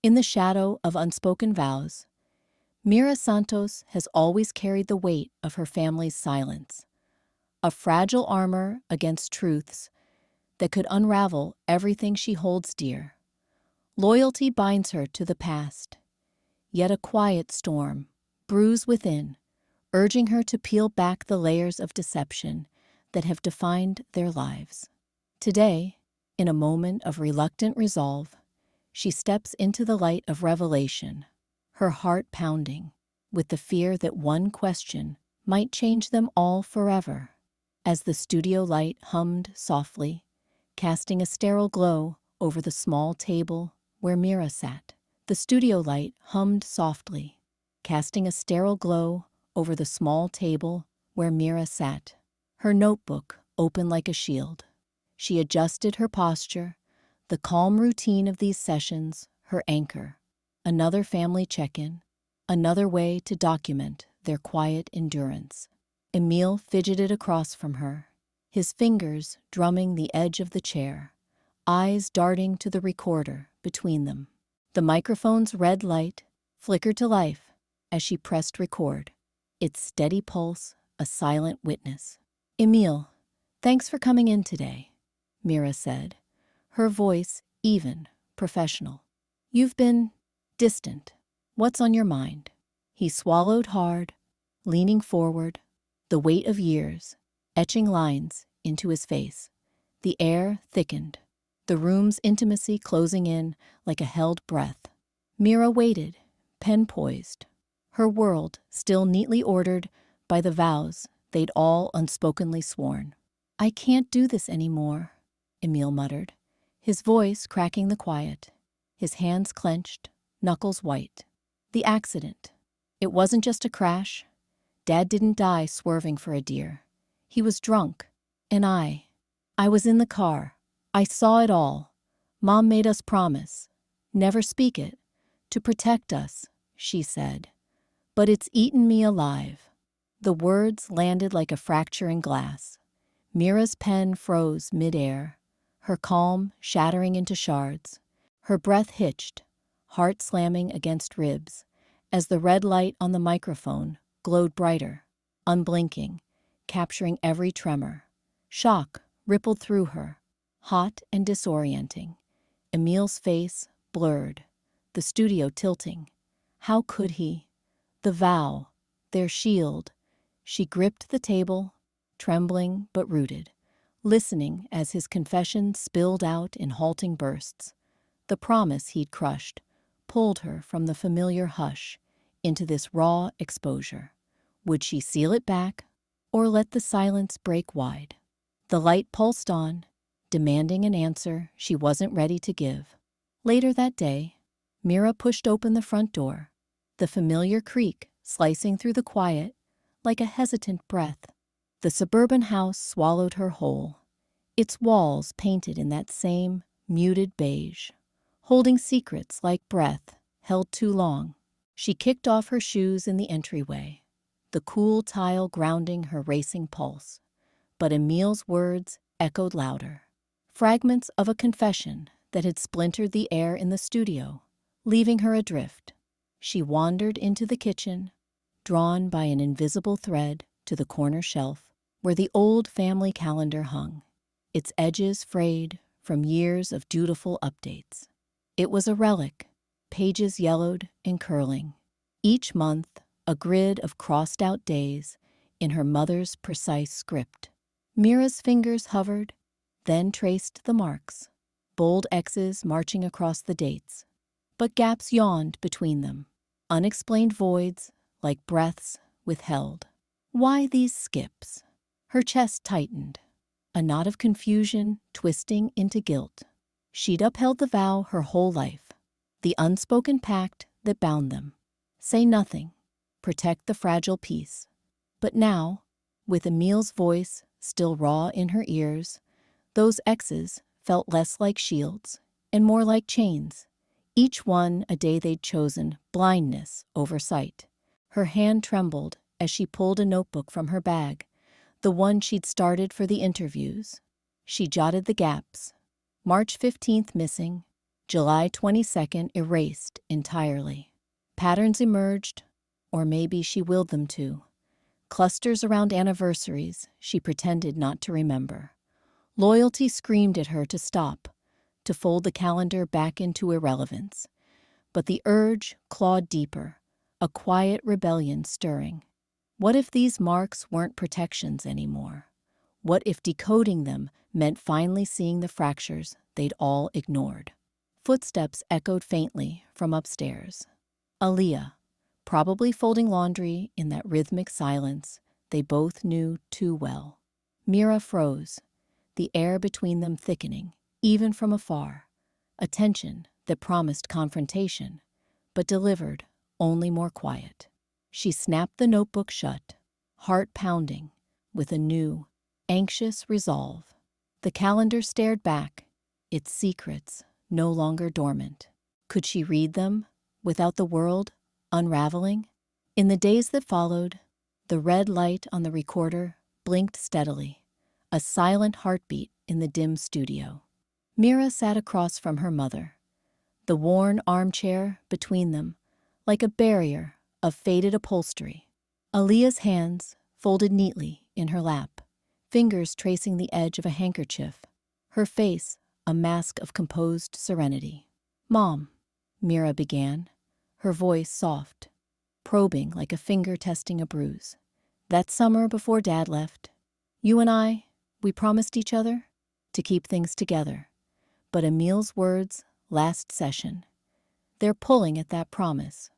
In the shadow of unspoken vows, Mira Santos has always carried the weight of her family's silence, a fragile armor against truths that could unravel everything she holds dear. Loyalty binds her to the past, yet a quiet storm brews within, urging her to peel back the layers of deception that have defined their lives. Today, in a moment of reluctant resolve, she steps into the light of revelation, her heart pounding with the fear that one question might change them all forever. As the studio light hummed softly, casting a sterile glow over the small table where Mira sat. The studio light hummed softly, casting a sterile glow over the small table where Mira sat, her notebook open like a shield. She adjusted her posture, the calm routine of these sessions her anchor. Another family check-in, another way to document their quiet endurance. Emil fidgeted across from her, his fingers drumming the edge of the chair, eyes darting to the recorder between them. The microphone's red light flickered to life as she pressed record, its steady pulse a silent witness. "Emil, thanks for coming in today," Mira said, her voice even, professional. "You've been distant. What's on your mind?" He swallowed hard, leaning forward, the weight of years etching lines into his face. The air thickened, the room's intimacy closing in like a held breath. Mira waited, pen poised, her world still neatly ordered by the vows they'd all unspokenly sworn. "I can't do this anymore," Emil muttered, his voice cracking the quiet, his hands clenched, knuckles white. "The accident. It wasn't just a crash. Dad didn't die swerving for a deer. He was drunk. And I was in the car. I saw it all. Mom made us promise. Never speak it. To protect us," she said. "But it's eaten me alive." The words landed like a fracture in glass. Mira's pen froze mid-air, her calm shattering into shards. Her breath hitched, heart slamming against ribs, as the red light on the microphone glowed brighter, unblinking, capturing every tremor. Shock rippled through her, hot and disorienting. Emil's face blurred, the studio tilting. How could he? The vow, their shield. She gripped the table, trembling but rooted, listening as his confession spilled out in halting bursts. The promise he'd crushed pulled her from the familiar hush into this raw exposure. Would she seal it back or let the silence break wide? The light pulsed on, demanding an answer she wasn't ready to give. Later that day, Mira pushed open the front door, the familiar creak slicing through the quiet like a hesitant breath. The suburban house swallowed her whole, its walls painted in that same muted beige, holding secrets like breath held too long. She kicked off her shoes in the entryway, the cool tile grounding her racing pulse. But Emil's words echoed louder, fragments of a confession that had splintered the air in the studio, leaving her adrift. She wandered into the kitchen, drawn by an invisible thread to the corner shelf where the old family calendar hung, its edges frayed from years of dutiful updates. It was a relic, pages yellowed and curling. Each month, a grid of crossed-out days in her mother's precise script. Mira's fingers hovered, then traced the marks, bold X's marching across the dates. But gaps yawned between them, unexplained voids like breaths withheld. Why these skips? Her chest tightened, a knot of confusion twisting into guilt. She'd upheld the vow her whole life, the unspoken pact that bound them. Say nothing, protect the fragile peace. But now, with Emil's voice still raw in her ears, those X's felt less like shields and more like chains, each one a day they'd chosen blindness over sight. Her hand trembled as she pulled a notebook from her bag, the one she'd started for the interviews. She jotted the gaps. March 15th missing, July 22nd erased entirely. Patterns emerged, or maybe she willed them to. Clusters around anniversaries she pretended not to remember. Loyalty screamed at her to stop, to fold the calendar back into irrelevance. But the urge clawed deeper, a quiet rebellion stirring. What if these marks weren't protections anymore? What if decoding them meant finally seeing the fractures they'd all ignored? Footsteps echoed faintly from upstairs. Aaliya, probably folding laundry in that rhythmic silence they both knew too well. Mira froze, the air between them thickening, even from afar, a tension that promised confrontation, but delivered only more quiet. She snapped the notebook shut, heart pounding, with a new, anxious resolve. The calendar stared back, its secrets no longer dormant. Could she read them without the world unraveling? In the days that followed, the red light on the recorder blinked steadily, a silent heartbeat in the dim studio. Mira sat across from her mother, the worn armchair between them, like a barrier of faded upholstery. Aaliya's hands folded neatly in her lap, fingers tracing the edge of a handkerchief, her face a mask of composed serenity. "Mom," Mira began, her voice soft, probing like a finger testing a bruise. "That summer before Dad left, you and I, we promised each other to keep things together. But Emil's words last session, they're pulling at that promise.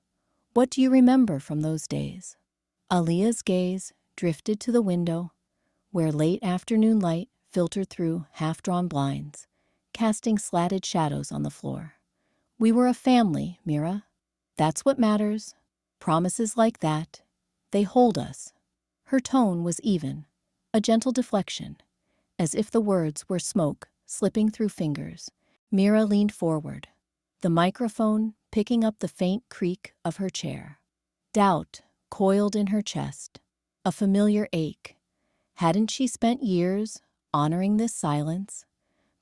What do you remember from those days?" Aaliya's gaze drifted to the window, where late afternoon light filtered through half-drawn blinds, casting slatted shadows on the floor. "We were a family, Mira. That's what matters. Promises like that, they hold us." Her tone was even, a gentle deflection, as if the words were smoke slipping through fingers. Mira leaned forward, the microphone picking up the faint creak of her chair. Doubt coiled in her chest, a familiar ache. Hadn't she spent years honoring this silence,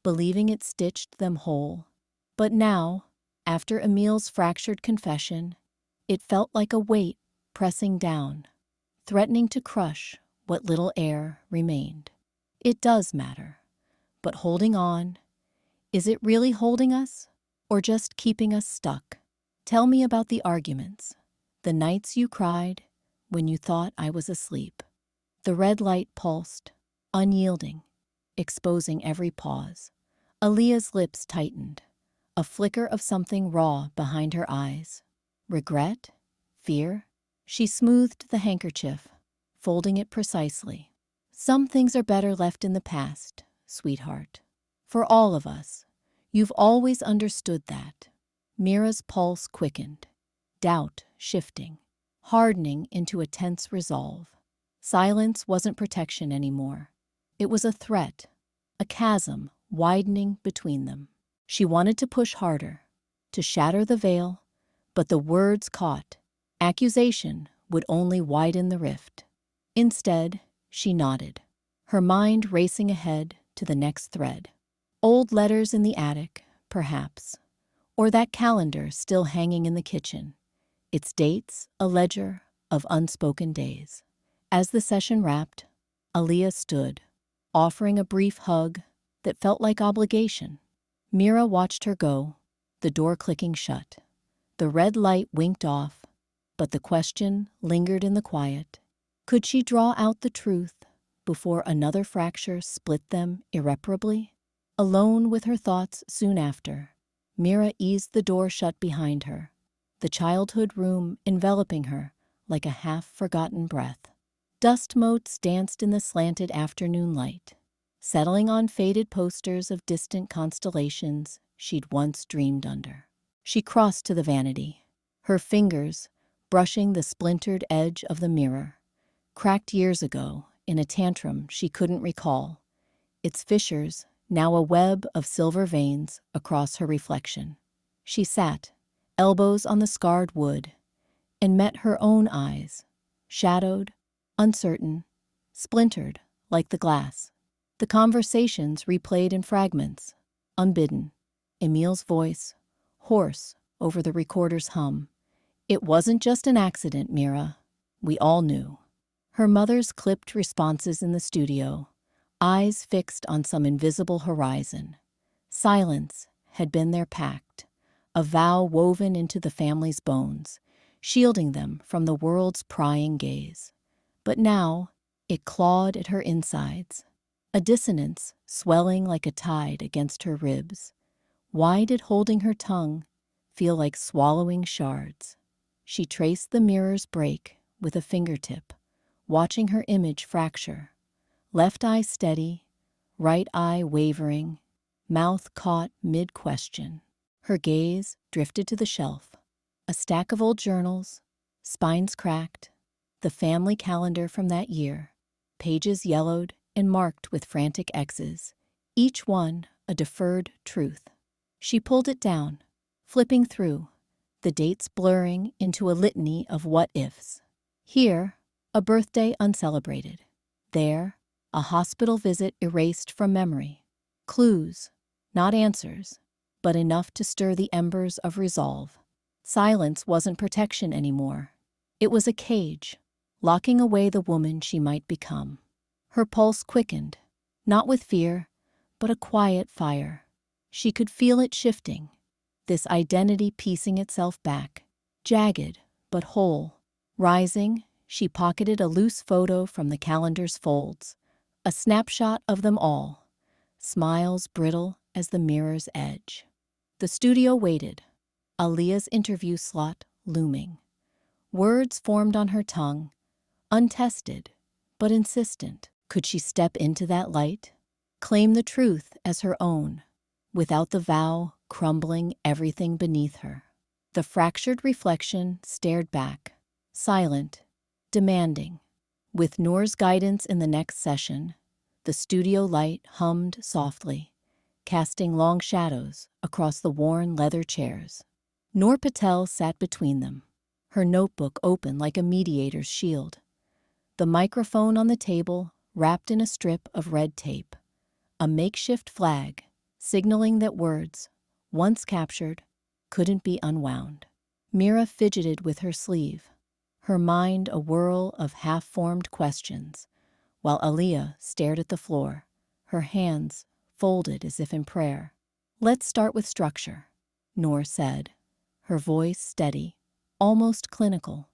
believing it stitched them whole? But now, after Emil's fractured confession, it felt like a weight pressing down, threatening to crush what little air remained. It does matter, but holding on, is it really holding us, or just keeping us stuck? Tell me about the arguments, the nights you cried when you thought I was asleep. The red light pulsed, unyielding, exposing every pause. Aaliya's lips tightened, a flicker of something raw behind her eyes. Regret? Fear? She smoothed the handkerchief, folding it precisely. "Some things are better left in the past, sweetheart. For all of us. You've always understood that." Mira's pulse quickened, doubt shifting, hardening into a tense resolve. Silence wasn't protection anymore. It was a threat, a chasm widening between them. She wanted to push harder, to shatter the veil, but the words caught. Accusation would only widen the rift. Instead, she nodded, her mind racing ahead to the next thread. Old letters in the attic, perhaps, or that calendar still hanging in the kitchen, its dates a ledger of unspoken days. As the session wrapped, Aaliya stood, offering a brief hug that felt like obligation. Mira watched her go, the door clicking shut. The red light winked off, but the question lingered in the quiet. Could she draw out the truth before another fracture split them irreparably? Alone with her thoughts soon after, Mira eased the door shut behind her, the childhood room enveloping her like a half-forgotten breath. Dust motes danced in the slanted afternoon light, settling on faded posters of distant constellations she'd once dreamed under. She crossed to the vanity, her fingers brushing the splintered edge of the mirror, cracked years ago in a tantrum she couldn't recall, its fissures now a web of silver veins across her reflection. She sat, elbows on the scarred wood, and met her own eyes, shadowed, uncertain, splintered like the glass. The conversations replayed in fragments, unbidden. Emil's voice, hoarse over the recorder's hum. It wasn't just an accident, Mira. We all knew. Her mother's clipped responses in the studio, eyes fixed on some invisible horizon. Silence had been their pact, a vow woven into the family's bones, shielding them from the world's prying gaze. But now, it clawed at her insides, a dissonance swelling like a tide against her ribs. Why did holding her tongue feel like swallowing shards? She traced the mirror's break with a fingertip, watching her image fracture. Left eye steady, right eye wavering, mouth caught mid-question. Her gaze drifted to the shelf. A stack of old journals, spines cracked, the family calendar from that year, pages yellowed and marked with frantic X's, each one a deferred truth. She pulled it down, flipping through, the dates blurring into a litany of what-ifs. Here, a birthday uncelebrated. There, a hospital visit erased from memory. Clues, not answers, but enough to stir the embers of resolve. Silence wasn't protection anymore. It was a cage, locking away the woman she might become. Her pulse quickened, not with fear, but a quiet fire. She could feel it shifting, this identity piecing itself back, jagged but whole. Rising, she pocketed a loose photo from the calendar's folds, a snapshot of them all, smiles brittle as the mirror's edge. The studio waited, Aaliya's interview slot looming. Words formed on her tongue, untested, but insistent. Could she step into that light, claim the truth as her own, without the vow crumbling everything beneath her? The fractured reflection stared back, silent, demanding. With Noor's guidance in the next session, the studio light hummed softly, casting long shadows across the worn leather chairs. Noor Patel sat between them, her notebook open like a mediator's shield. The microphone on the table wrapped in a strip of red tape, a makeshift flag signaling that words, once captured, couldn't be unwound. Mira fidgeted with her sleeve, her mind a whirl of half-formed questions, while Aaliya stared at the floor, her hands folded as if in prayer. "Let's start with structure," Noor said, her voice steady, almost clinical.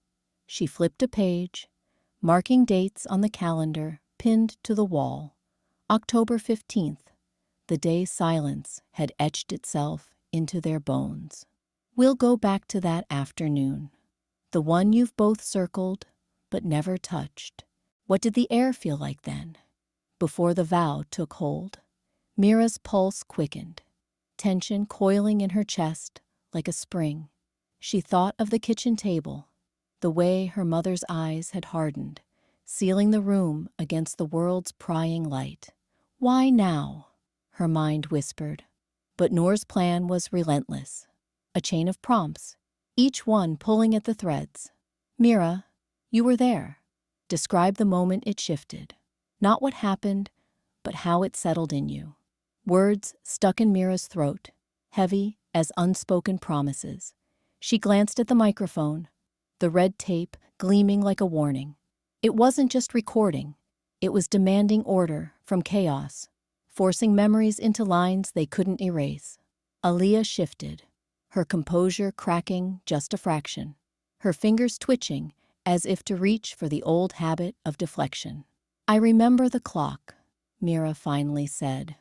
She flipped a page, marking dates on the calendar pinned to the wall. October 15th, the day silence had etched itself into their bones. "We'll go back to that afternoon, the one you've both circled but never touched. What did the air feel like then, before the vow took hold?" Mira's pulse quickened, tension coiling in her chest like a spring. She thought of the kitchen table, the way her mother's eyes had hardened, sealing the room against the world's prying light. "Why now?" her mind whispered. But Noor's plan was relentless, a chain of prompts, each one pulling at the threads. "Mira, you were there. Describe the moment it shifted. Not what happened, but how it settled in you." Words stuck in Mira's throat, heavy as unspoken promises. She glanced at the microphone, the red tape gleaming like a warning. It wasn't just recording. It was demanding order from chaos, forcing memories into lines they couldn't erase. Aaliya shifted, her composure cracking just a fraction, her fingers twitching as if to reach for the old habit of deflection. "I remember the clock," Mira finally said,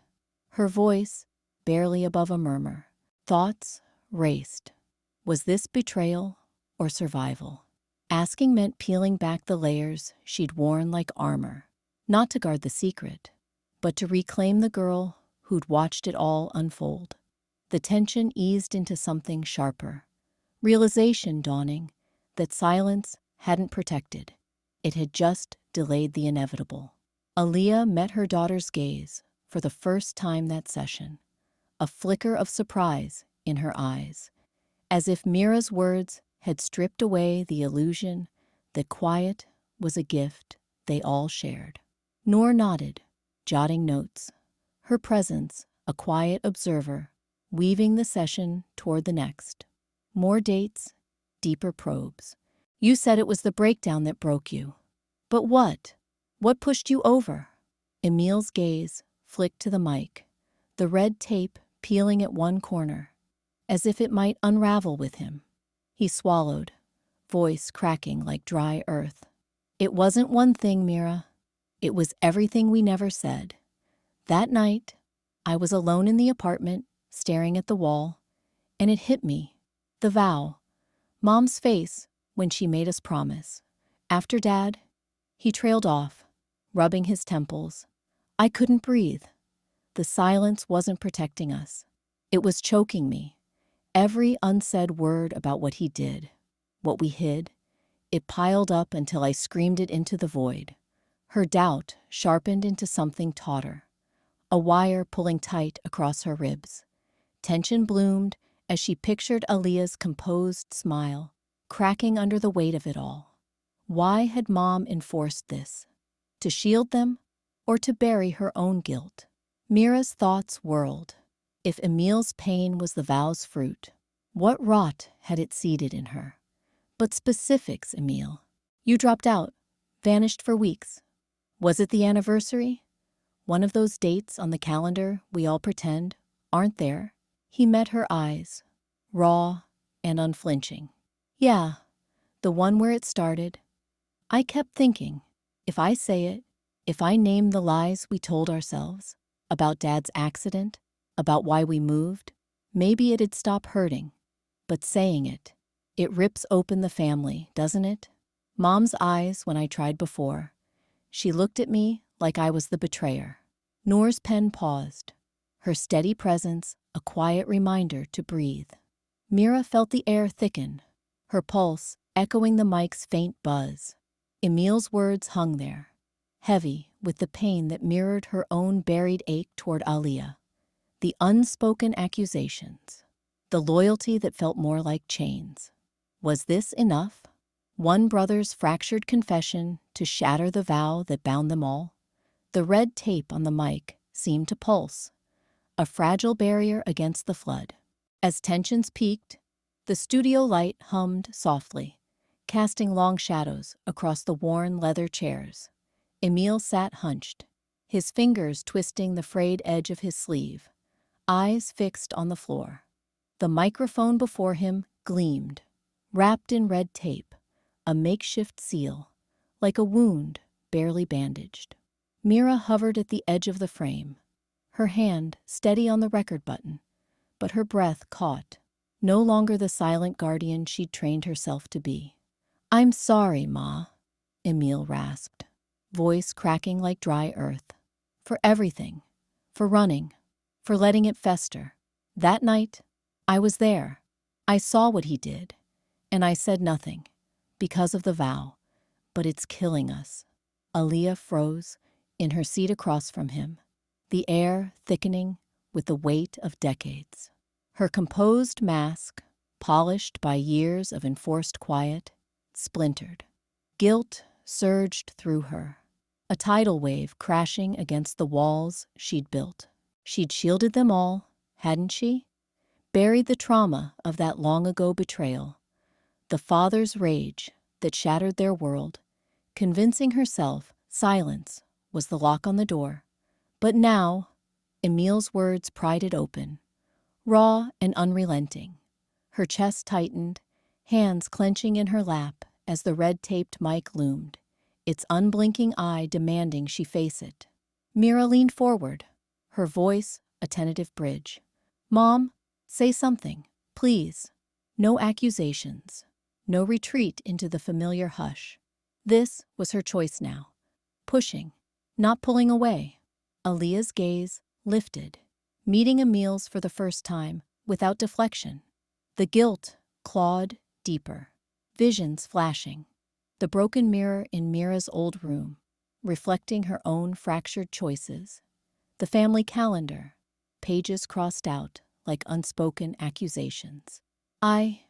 her voice barely above a murmur. Thoughts raced. Was this betrayal or survival? Asking meant peeling back the layers she'd worn like armor, not to guard the secret, but to reclaim the girl who'd watched it all unfold. The tension eased into something sharper, realization dawning that silence hadn't protected. It had just delayed the inevitable. Aaliya met her daughter's gaze for the first time that session, a flicker of surprise in her eyes, as if Mira's words had stripped away the illusion that quiet was a gift they all shared. Noor nodded, jotting notes, her presence a quiet observer weaving the session toward the next. More dates, deeper probes. You said it was the breakdown that broke you. But what? What pushed you over? Emil's gaze flicked to the mic, the red tape peeling at one corner, as if it might unravel with him. He swallowed, voice cracking like dry earth. It wasn't one thing, Mira. It was everything we never said. That night, I was alone in the apartment, staring at the wall, and it hit me. The vow. Mom's face when she made us promise. After Dad, he trailed off, rubbing his temples. I couldn't breathe. The silence wasn't protecting us. It was choking me. Every unsaid word about what he did, what we hid, it piled up until I screamed it into the void. Her doubt sharpened into something tauter, a wire pulling tight across her ribs. Tension bloomed as she pictured Aaliya's composed smile, cracking under the weight of it all. Why had Mom enforced this? To shield them, or to bury her own guilt? Mira's thoughts whirled. If Emil's pain was the vow's fruit, what rot had it seeded in her? But specifics, Emil. You dropped out, vanished for weeks. Was it the anniversary? One of those dates on the calendar we all pretend aren't there? He met her eyes, raw and unflinching. Yeah, the one where it started. I kept thinking, if I say it, if I name the lies we told ourselves about Dad's accident, about why we moved, maybe it'd stop hurting. But saying it, it rips open the family, doesn't it? Mom's eyes when I tried before. She looked at me like I was the betrayer. Noor's pen paused, her steady presence a quiet reminder to breathe. Mira felt the air thicken, her pulse echoing the mic's faint buzz. Emil's words hung there, heavy with the pain that mirrored her own buried ache toward Aaliya. The unspoken accusations, the loyalty that felt more like chains. Was this enough? One brother's fractured confession to shatter the vow that bound them all? The red tape on the mic seemed to pulse, a fragile barrier against the flood. As tensions peaked, the studio light hummed softly, casting long shadows across the worn leather chairs. Emil sat hunched, his fingers twisting the frayed edge of his sleeve, eyes fixed on the floor. The microphone before him gleamed, wrapped in red tape, a makeshift seal, like a wound barely bandaged. Mira hovered at the edge of the frame, her hand steady on the record button, but her breath caught, no longer the silent guardian she'd trained herself to be. I'm sorry, Ma, Emil rasped, voice cracking like dry earth. For everything, for running, for letting it fester. That night, I was there. I saw what he did, and I said nothing, because of the vow. But it's killing us. Aaliya froze in her seat across from him, the air thickening with the weight of decades. Her composed mask, polished by years of enforced quiet, splintered. Guilt surged through her, a tidal wave crashing against the walls she'd built. She'd shielded them all, hadn't she? Buried the trauma of that long-ago betrayal, the father's rage that shattered their world, convincing herself silence was the lock on the door. But now, Emil's words pried it open, raw and unrelenting. Her chest tightened, hands clenching in her lap as the red-taped mic loomed, its unblinking eye demanding she face it. Mira leaned forward, her voice a tentative bridge. Mom, say something, please. No accusations, no retreat into the familiar hush. This was her choice now. Pushing, not pulling away. Aaliya's gaze lifted, meeting Emil's for the first time without deflection. The guilt clawed deeper, visions flashing. The broken mirror in Mira's old room, reflecting her own fractured choices. The family calendar, pages crossed out like unspoken accusations. I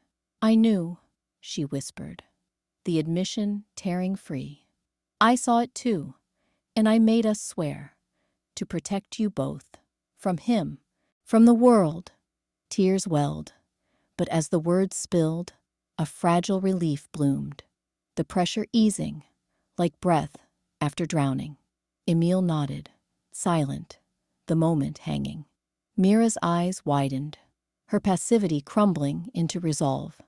knew, she whispered, the admission tearing free. I saw it too, and I made us swear to protect you both, from him, from the world. Tears welled, but as the words spilled, a fragile relief bloomed, the pressure easing, like breath after drowning. Emil nodded, silent, the moment hanging. Mira's eyes widened, her passivity crumbling into resolve.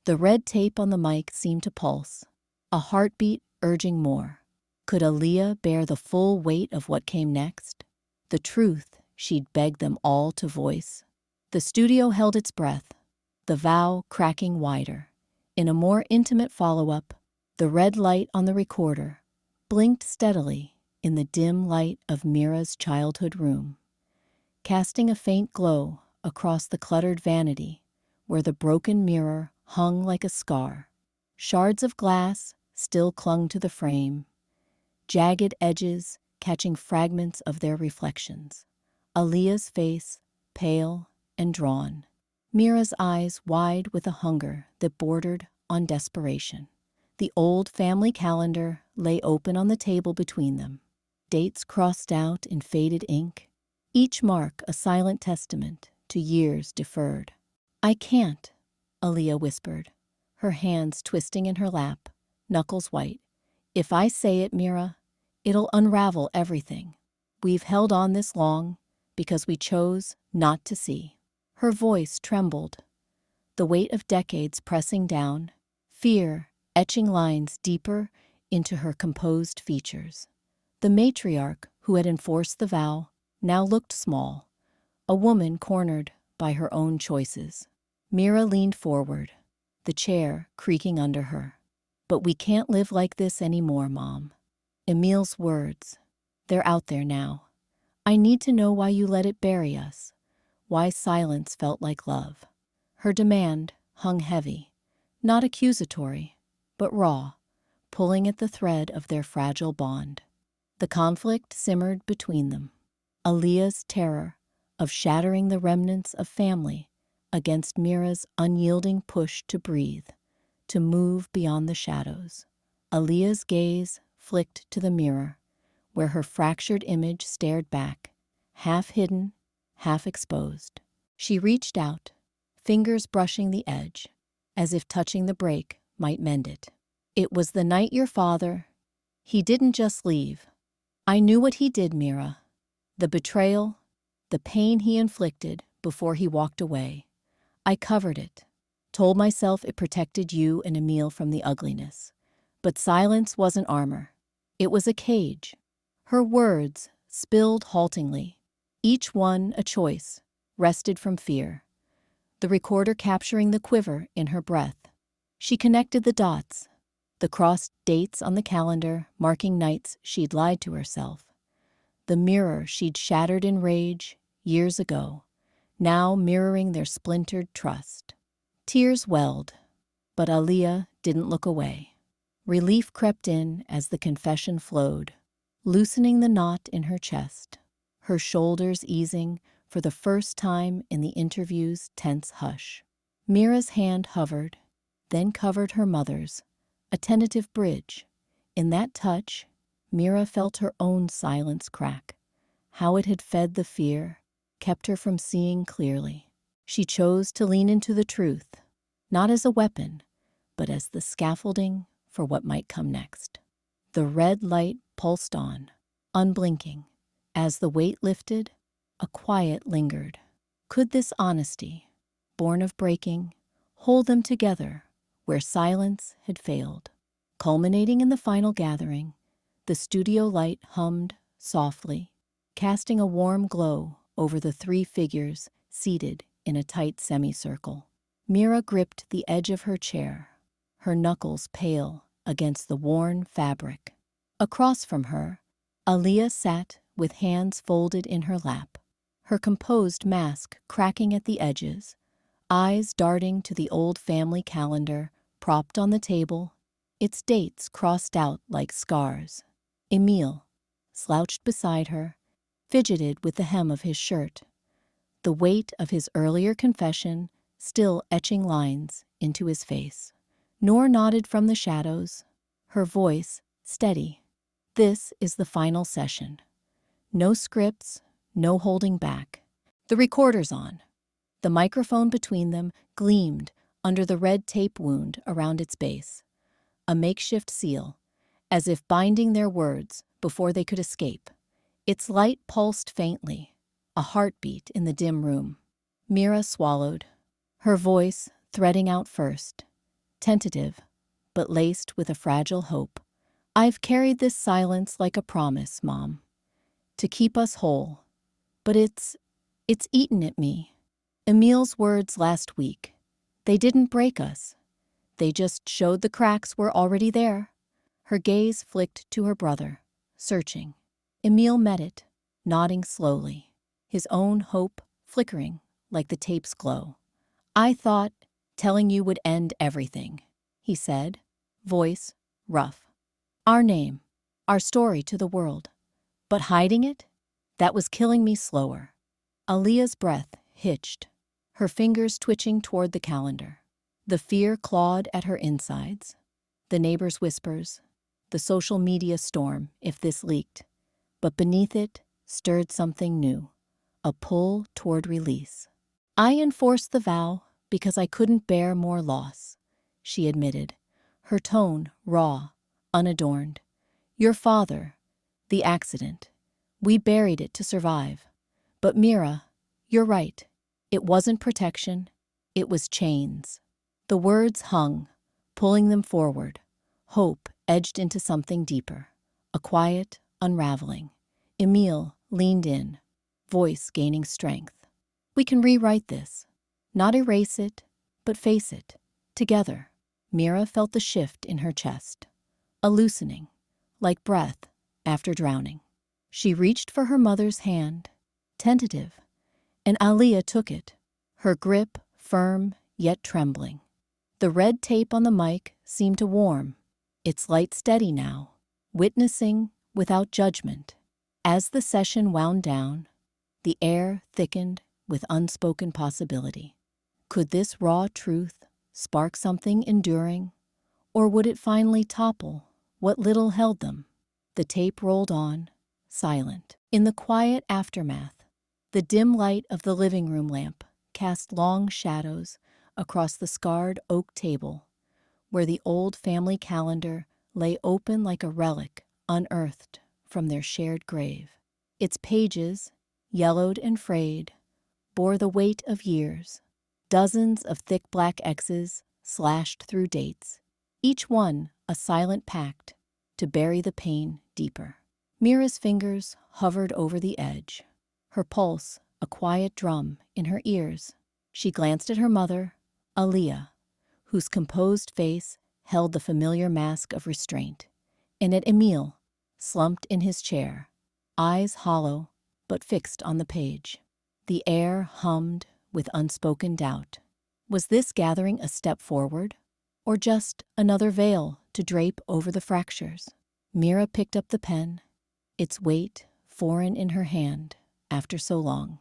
The red tape on the mic seemed to pulse, a heartbeat urging more. Could Aaliya bear the full weight of what came next? The truth she'd begged them all to voice. The studio held its breath, the vow cracking wider. In a more intimate follow-up, the red light on the recorder blinked steadily in the dim light of Mira's childhood room, casting a faint glow across the cluttered vanity where the broken mirror hung like a scar. Shards of glass still clung to the frame, jagged edges catching fragments of their reflections. Aaliya's face pale and drawn, Mira's eyes wide with a hunger that bordered on desperation. The old family calendar lay open on the table between them, dates crossed out in faded ink, each mark a silent testament to years deferred. "I can't," Aaliya whispered, her hands twisting in her lap, knuckles white. "If I say it, Mira, it'll unravel everything. We've held on this long because we chose not to see." Her voice trembled, the weight of decades pressing down, fear etching lines deeper into her composed features. The matriarch who had enforced the vow now looked small, a woman cornered by her own choices. Mira leaned forward, the chair creaking under her. "But we can't live like this anymore, Mom." Emil's words, they're out there now. "I need to know why you let it bury us, why silence felt like love." Her demand hung heavy, not accusatory, but raw, pulling at the thread of their fragile bond. The conflict simmered between them. Aaliya's terror of shattering the remnants of family against Mira's unyielding push to breathe, to move beyond the shadows. Aaliya's gaze flicked to the mirror, where her fractured image stared back, half hidden, half exposed. She reached out, fingers brushing the edge, as if touching the break might mend it. "It was the night your father, he didn't just leave. I knew what he did, Mira. The betrayal, the pain he inflicted before he walked away. I covered it, told myself it protected you and Emil from the ugliness. But silence wasn't armor. It was a cage." Her words spilled haltingly, each one a choice, wrested from fear, the recorder capturing the quiver in her breath. She connected the dots, the crossed dates on the calendar marking nights she'd lied to herself, the mirror she'd shattered in rage years ago, now mirroring their splintered trust. Tears welled, but Aaliya didn't look away. Relief crept in as the confession flowed, loosening the knot in her chest, her shoulders easing for the first time in the interview's tense hush. Mira's hand hovered, then covered her mother's, a tentative bridge. In that touch, Mira felt her own silence crack, how it had fed the fear, kept her from seeing clearly. She chose to lean into the truth, not as a weapon, but as the scaffolding for what might come next. The red light pulsed on, unblinking. As the weight lifted, a quiet lingered. Could this honesty, born of breaking, hold them together where silence had failed? Culminating in the final gathering, the studio light hummed softly, casting a warm glow over the three figures seated in a tight semicircle. Mira gripped the edge of her chair, her knuckles pale against the worn fabric. Across from her, Aaliya sat with hands folded in her lap, her composed mask cracking at the edges, eyes darting to the old family calendar propped on the table, its dates crossed out like scars. Emil, slouched beside her, fidgeted with the hem of his shirt, the weight of his earlier confession still etching lines into his face. Noor nodded from the shadows, her voice steady. "This is the final session. No scripts, no holding back. The recorder's on. The microphone between them gleamed under the red tape wound around its base, a makeshift seal, as if binding their words before they could escape. Its light pulsed faintly, a heartbeat in the dim room. Mira swallowed, her voice threading out first, tentative, but laced with a fragile hope. I've carried this silence like a promise, Mom, to keep us whole. But it's eaten at me. Emil's words last week, they didn't break us. They just showed the cracks were already there. Her gaze flicked to her brother, searching. Emil met it, nodding slowly, his own hope flickering like the tape's glow. I thought telling you would end everything, he said, voice rough. Our name, our story to the world. But hiding it? That was killing me slower. Aaliya's breath hitched, her fingers twitching toward the calendar. The fear clawed at her insides. The neighbors' whispers, the social media storm if this leaked. But beneath it stirred something new, a pull toward release. I enforced the vow because I couldn't bear more loss, she admitted, her tone raw, unadorned. Your father, the accident, we buried it to survive. But Mira, you're right. It wasn't protection, it was chains. The words hung, pulling them forward. Hope edged into something deeper, a quiet unraveling. Emil leaned in, voice gaining strength. We can rewrite this. Not erase it, but face it. Together. Mira felt the shift in her chest. A loosening, like breath after drowning. She reached for her mother's hand, tentative, and Aaliya took it, her grip firm yet trembling. The red tape on the mic seemed to warm, its light steady now, witnessing without judgment. As the session wound down, the air thickened with unspoken possibility. Could this raw truth spark something enduring, or would it finally topple what little held them? The tape rolled on, silent. In the quiet aftermath, the dim light of the living room lamp cast long shadows across the scarred oak table, where the old family calendar lay open like a relic unearthed from their shared grave. Its pages, yellowed and frayed, bore the weight of years, dozens of thick black X's slashed through dates, each one a silent pact to bury the pain deeper. Mira's fingers hovered over the edge, her pulse a quiet drum in her ears. She glanced at her mother, Aaliya, whose composed face held the familiar mask of restraint, and at Emil, slumped in his chair, eyes hollow but fixed on the page. The air hummed with unspoken doubt. Was this gathering a step forward, or just another veil to drape over the fractures? Mira picked up the pen, its weight foreign in her hand after so long.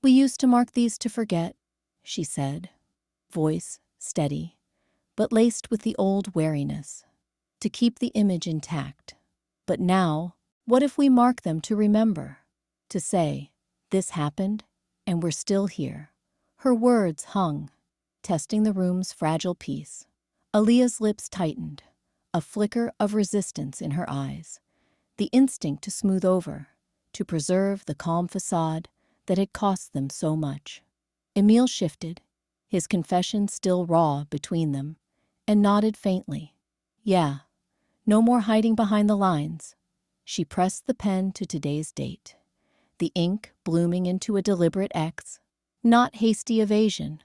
We used to mark these to forget, she said, voice steady, but laced with the old wariness, to keep the image intact. But now, what if we mark them to remember? To say, this happened, and we're still here. Her words hung, testing the room's fragile peace. Aaliya's lips tightened, a flicker of resistance in her eyes, the instinct to smooth over, to preserve the calm facade that had cost them so much. Emil shifted, his confession still raw between them, and nodded faintly. Yeah, no more hiding behind the lines. She pressed the pen to today's date, the ink blooming into a deliberate X, not hasty evasion,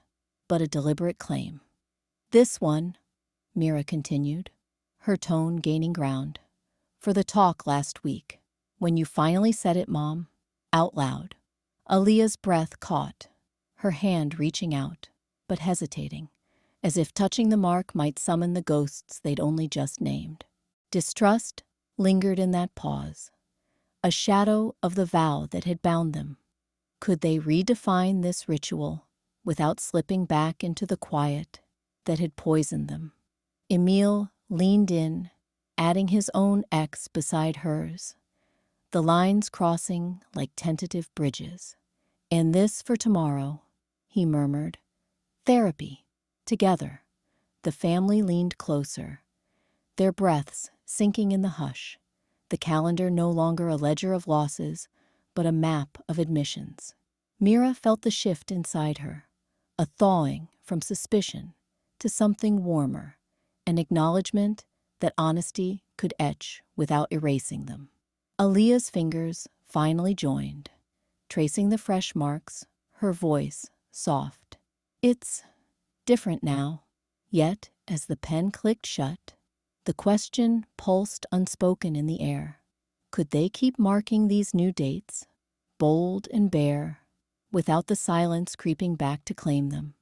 but a deliberate claim. This one, Mira continued, her tone gaining ground, for the talk last week, when you finally said it, Mom, out loud. Aaliya's breath caught, her hand reaching out, but hesitating, as if touching the mark might summon the ghosts they'd only just named. Distrust lingered in that pause, a shadow of the vow that had bound them. Could they redefine this ritual without slipping back into the quiet that had poisoned them? Emil leaned in, adding his own X beside hers, the lines crossing like tentative bridges. And this for tomorrow, he murmured. Therapy. Together, the family leaned closer, their breaths sinking in the hush, the calendar no longer a ledger of losses, but a map of admissions. Mira felt the shift inside her, a thawing from suspicion to something warmer, an acknowledgement that honesty could etch without erasing them. Aaliya's fingers finally joined, tracing the fresh marks, her voice soft. It's different now. Yet, as the pen clicked shut, the question pulsed unspoken in the air. Could they keep marking these new dates, bold and bare, without the silence creeping back to claim them?